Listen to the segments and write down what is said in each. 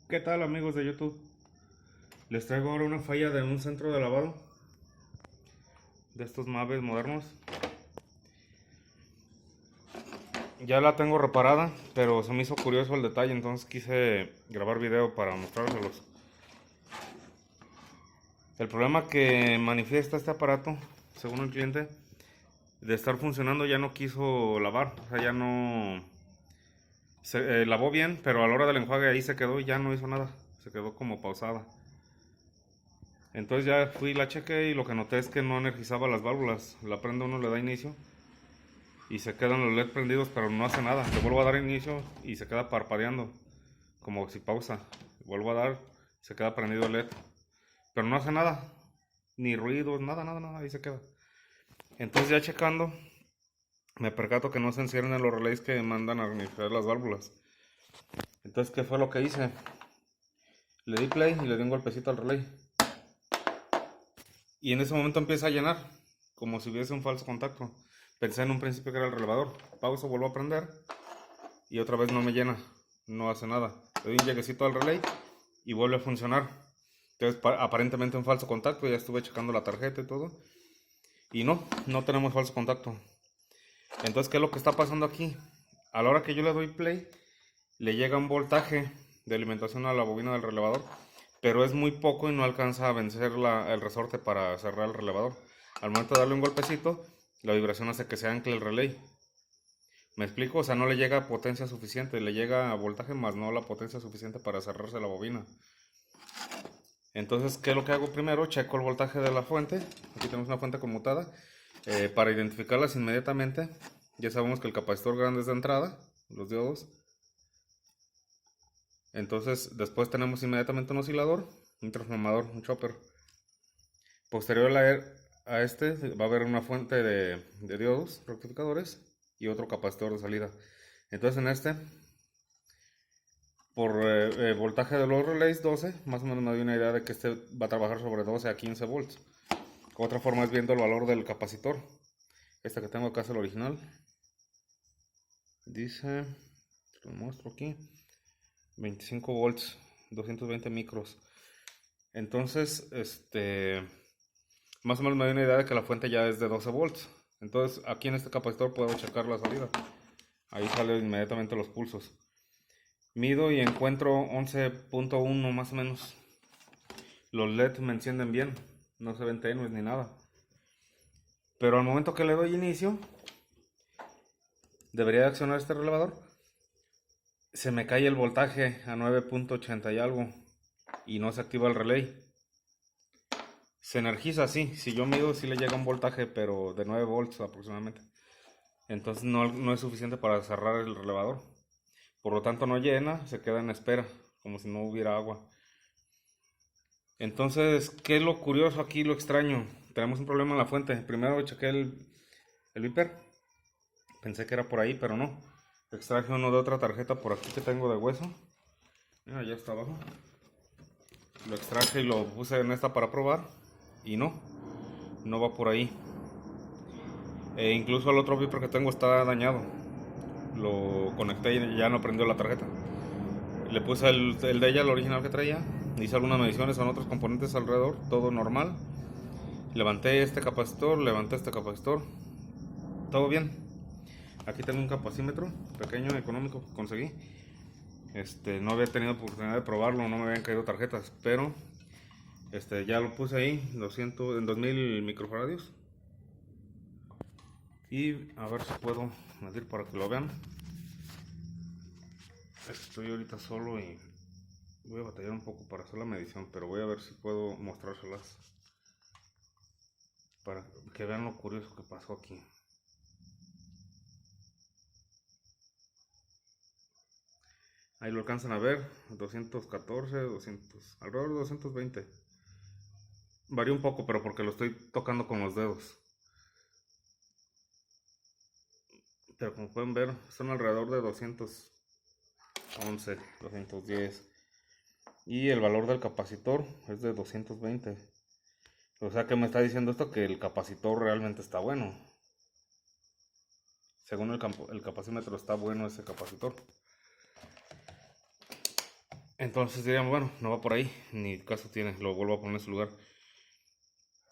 ¿Qué tal amigos de YouTube? Les traigo ahora una falla de un centro de lavado de estos Maves modernos. Ya la tengo reparada, pero se me hizo curioso el detalle, entonces quise grabar video para mostrárselos. El problema que manifiesta este aparato, según el cliente, de estar funcionando ya no quiso lavar, o sea, ya no se lavó bien, pero a la hora del enjuague ahí se quedó y ya no hizo nada, se quedó como pausada. Entonces ya fui, la chequé y lo que noté es que no energizaba las válvulas. La prende uno, le da inicio y se quedan los LED prendidos, pero no hace nada. Le vuelvo a dar inicio y se queda parpadeando, como si pausa. Vuelvo a dar, se queda prendido el LED, pero no hace nada, ni ruidos, nada, nada, nada, ahí se queda. Entonces ya checando, me percato que no se encierran los relays que mandan a energizar las válvulas. Entonces, ¿qué fue lo que hice? Le di play y le di un golpecito al relay. Y en ese momento empieza a llenar, como si hubiese un falso contacto. Pensé en un principio que era el relevador. Pauso, vuelvo a prender y otra vez no me llena, no hace nada. Le doy un lleguecito al relay y vuelve a funcionar. Entonces, aparentemente un falso contacto. Ya estuve checando la tarjeta y todo. Y no tenemos falso contacto. Entonces, ¿qué es lo que está pasando aquí? A la hora que yo le doy play, le llega un voltaje de alimentación a la bobina del relevador, pero es muy poco y no alcanza a vencer el resorte para cerrar el relevador. Al momento de darle un golpecito, la vibración hace que se ancle el relay. ¿Me explico? O sea, no le llega potencia suficiente, le llega voltaje más no la potencia suficiente para cerrarse la bobina. Entonces, ¿qué es lo que hago primero? Checo el voltaje de la fuente. Aquí tenemos una fuente conmutada. Para identificarlas inmediatamente, ya sabemos que el capacitor grande es de entrada, los diodos. Entonces, después tenemos inmediatamente un oscilador, un transformador, un chopper. Posterior a este va a haber una fuente de diodos rectificadores y otro capacitor de salida. Entonces, en este, por voltaje de los relays 12, más o menos me doy una idea de que este va a trabajar sobre 12 a 15 volts. Otra forma es viendo el valor del capacitor. Este que tengo acá es el original. Dice, lo muestro aquí, 25 volts, 220 micros. Entonces, más o menos me doy una idea de que la fuente ya es de 12 volts. Entonces, aquí en este capacitor puedo checar la salida. Ahí salen inmediatamente los pulsos. Mido y encuentro 11.1 más o menos. Los LED me encienden bien, no se ven tenues ni nada. Pero al momento que le doy inicio, debería de accionar este relevador. Se me cae el voltaje a 9.80 y algo y no se activa el relay. Se energiza así, si yo mido sí le llega un voltaje, pero de 9 volts aproximadamente. Entonces no es suficiente para cerrar el relevador. Por lo tanto no llena, se queda en espera, como si no hubiera agua. Entonces, ¿qué es lo curioso aquí, lo extraño? Tenemos un problema en la fuente. Primero chequé el Viper. Pensé que era por ahí, pero no. Extraje uno de otra tarjeta por aquí que tengo de hueso. Mira, ya está abajo. Lo extraje y lo puse en esta para probar. Y no va por ahí. Incluso el otro Viper que tengo está dañado. Lo conecté y ya no prendió la tarjeta. Le puse el de ella, el original que traía. Hice algunas mediciones con otros componentes alrededor, todo normal. Levanté este capacitor, todo bien. Aquí tengo un capacímetro pequeño, económico que conseguí. No había tenido oportunidad de probarlo, no me habían caído tarjetas, pero ya lo puse ahí, 200, en 2000 microfaradios. Y a ver si puedo medir para que lo vean. Estoy ahorita solo y voy a batallar un poco para hacer la medición, pero voy a ver si puedo mostrárselas para que vean lo curioso que pasó aquí. Ahí lo alcanzan a ver, 214, 200, alrededor de 220. Varía un poco, pero porque lo estoy tocando con los dedos. Pero como pueden ver, son alrededor de 211, 210. Y el valor del capacitor es de 220. O sea que me está diciendo esto que el capacitor realmente está bueno. Según el capacímetro está bueno ese capacitor. Entonces diríamos, bueno, no va por ahí, ni caso tiene, lo vuelvo a poner en su lugar.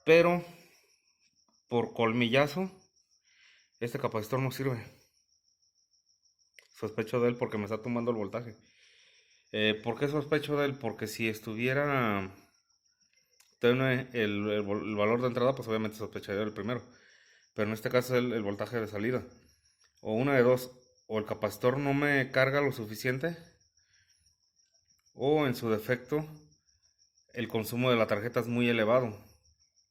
Pero por colmillazo, este capacitor no sirve. Sospecho de él porque me está tumbando el voltaje. ¿Por qué sospecho de él? Porque si estuviera tenue el valor de entrada, pues obviamente sospecharía del primero. Pero en este caso es el voltaje de salida. O una de dos, o el capacitor no me carga lo suficiente, o en su defecto, el consumo de la tarjeta es muy elevado.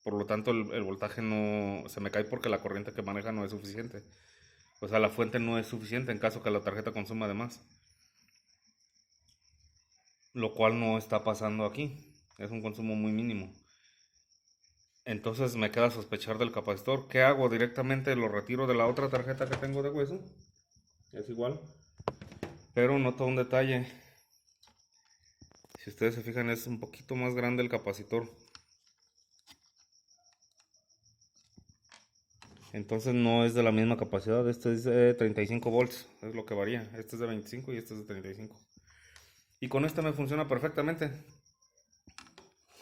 Por lo tanto, el voltaje no se me cae porque la corriente que maneja no es suficiente. O sea, la fuente no es suficiente en caso que la tarjeta consuma de más. Lo cual no está pasando aquí. Es un consumo muy mínimo. Entonces me queda sospechar del capacitor. ¿Qué hago? Directamente lo retiro de la otra tarjeta que tengo de hueso. Es igual. Pero noto un detalle. Si ustedes se fijan, es un poquito más grande el capacitor. Entonces no es de la misma capacidad. Este es de 35 volts. Es lo que varía. Este es de 25 y este es de 35. Y con este me funciona perfectamente.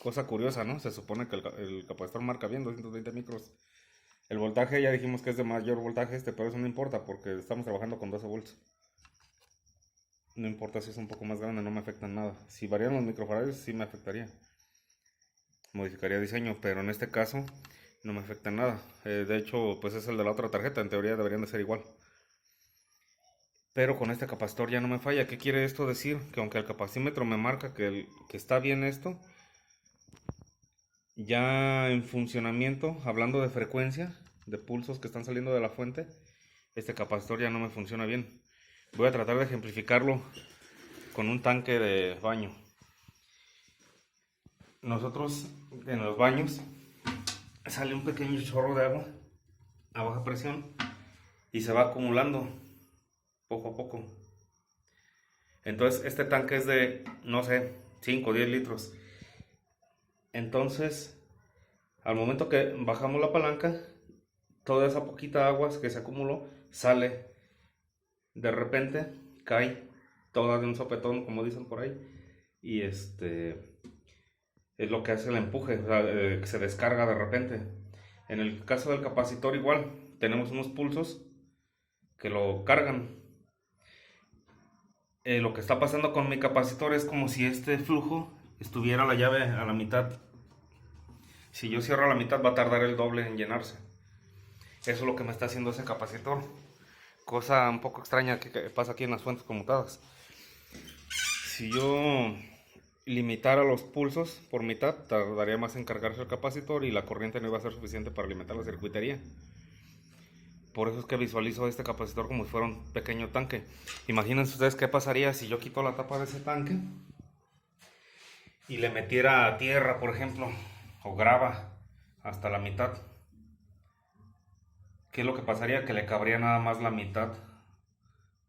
Cosa curiosa, ¿no? Se supone que el capacitor marca bien 220 micros. El voltaje ya dijimos que es de mayor voltaje pero eso no importa porque estamos trabajando con 12 volts. No importa si es un poco más grande, no me afecta en nada. Si varían los microfaradios, sí me afectaría. Modificaría diseño, pero en este caso no me afecta en nada. De hecho, pues es el de la otra tarjeta, en teoría deberían de ser igual. Pero con este capacitor ya no me falla. ¿Qué quiere esto decir? Que aunque el capacímetro me marca que está bien esto, ya en funcionamiento, hablando de frecuencia, de pulsos que están saliendo de la fuente, este capacitor ya no me funciona bien. Voy a tratar de ejemplificarlo con un tanque de baño. Nosotros en los baños sale un pequeño chorro de agua a baja presión y se va acumulando poco a poco. Entonces este tanque es de, no sé, 5 o 10 litros. Entonces, al momento que bajamos la palanca, toda esa poquita agua que se acumuló sale. De repente cae toda de un sopetón, como dicen por ahí. Y es lo que hace el empuje, o sea, que se descarga de repente. En el caso del capacitor igual, tenemos unos pulsos que lo cargan. Lo que está pasando con mi capacitor es como si este flujo estuviera la llave a la mitad. Si yo cierro a la mitad va a tardar el doble en llenarse. Eso es lo que me está haciendo ese capacitor. Cosa un poco extraña que pasa aquí en las fuentes conmutadas. Si yo limitara los pulsos por mitad, tardaría más en cargarse el capacitor y la corriente no iba a ser suficiente para alimentar la circuitería. Por eso es que visualizo este capacitor como si fuera un pequeño tanque. Imagínense ustedes qué pasaría si yo quito la tapa de ese tanque y le metiera tierra, por ejemplo, o grava hasta la mitad. ¿Qué es lo que pasaría? Que le cabría nada más la mitad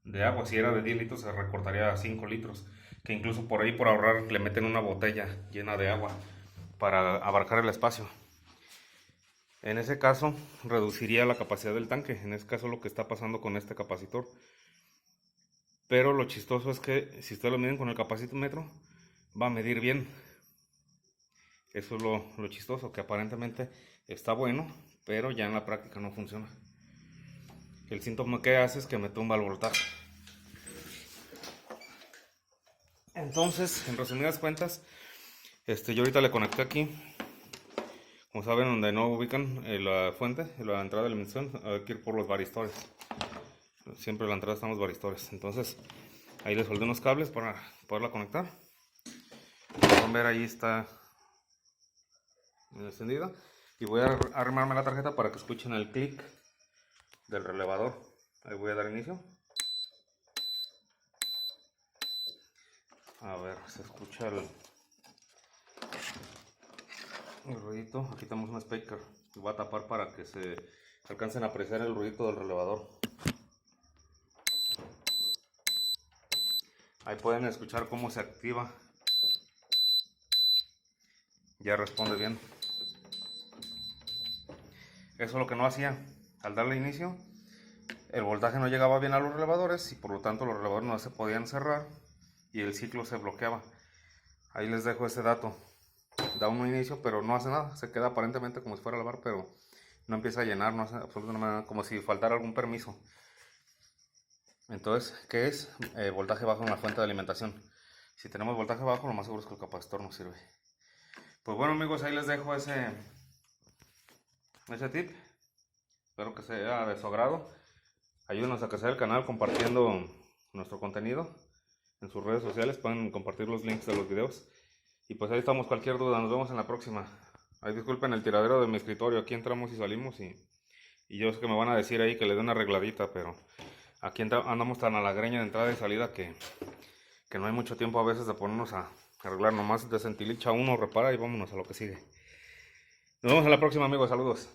de agua. Si era de 10 litros se recortaría a 5 litros. Que incluso por ahí, por ahorrar, le meten una botella llena de agua para abarcar el espacio. En ese caso reduciría la capacidad del tanque. En ese caso lo que está pasando con este capacitor. Pero lo chistoso es que si ustedes lo miden con el capacímetro, va a medir bien. Eso es lo chistoso, que aparentemente está bueno, pero ya en la práctica no funciona. El síntoma que hace es que me tumba el voltaje. Entonces, en resumidas cuentas, yo ahorita le conecté aquí. Como saben, donde no ubican la fuente, la entrada de la emisión, hay que ir por los varistores. Siempre en la entrada están los varistores. Entonces, ahí le soldé unos cables para poderla conectar. Como pueden ver, ahí está encendida. Y voy a armarme la tarjeta para que escuchen el clic del relevador. Ahí voy a dar inicio. A ver, se escucha el ruidito. Aquí tenemos un speaker. Lo voy a tapar para que se alcancen a apreciar el ruidito del relevador. Ahí pueden escuchar cómo se activa. Ya responde bien. Eso es lo que no hacía. Al darle inicio, el voltaje no llegaba bien a los relevadores y por lo tanto los relevadores no se podían cerrar y el ciclo se bloqueaba. Ahí les dejo ese dato. Da un inicio, pero no hace nada. Se queda aparentemente como si fuera a lavar, pero no empieza a llenar, no hace absolutamente nada, como si faltara algún permiso. Entonces, ¿qué es? Voltaje bajo en la fuente de alimentación. Si tenemos voltaje bajo, lo más seguro es que el capacitor no sirve. Pues bueno, amigos, ahí les dejo ese tip. Espero que sea de su agrado. Ayúdenos a crecer el canal compartiendo nuestro contenido en sus redes sociales. Pueden compartir los links de los videos. Y pues ahí estamos, cualquier duda. Nos vemos en la próxima. Ahí disculpen el tiradero de mi escritorio. Aquí entramos y salimos y yo sé que me van a decir ahí que le dé una arregladita, pero aquí andamos tan a la greña de entrada y salida que no hay mucho tiempo a veces de ponernos a arreglar. Nomás desentilicha uno, repara y vámonos a lo que sigue. Nos vemos en la próxima, amigos. Saludos.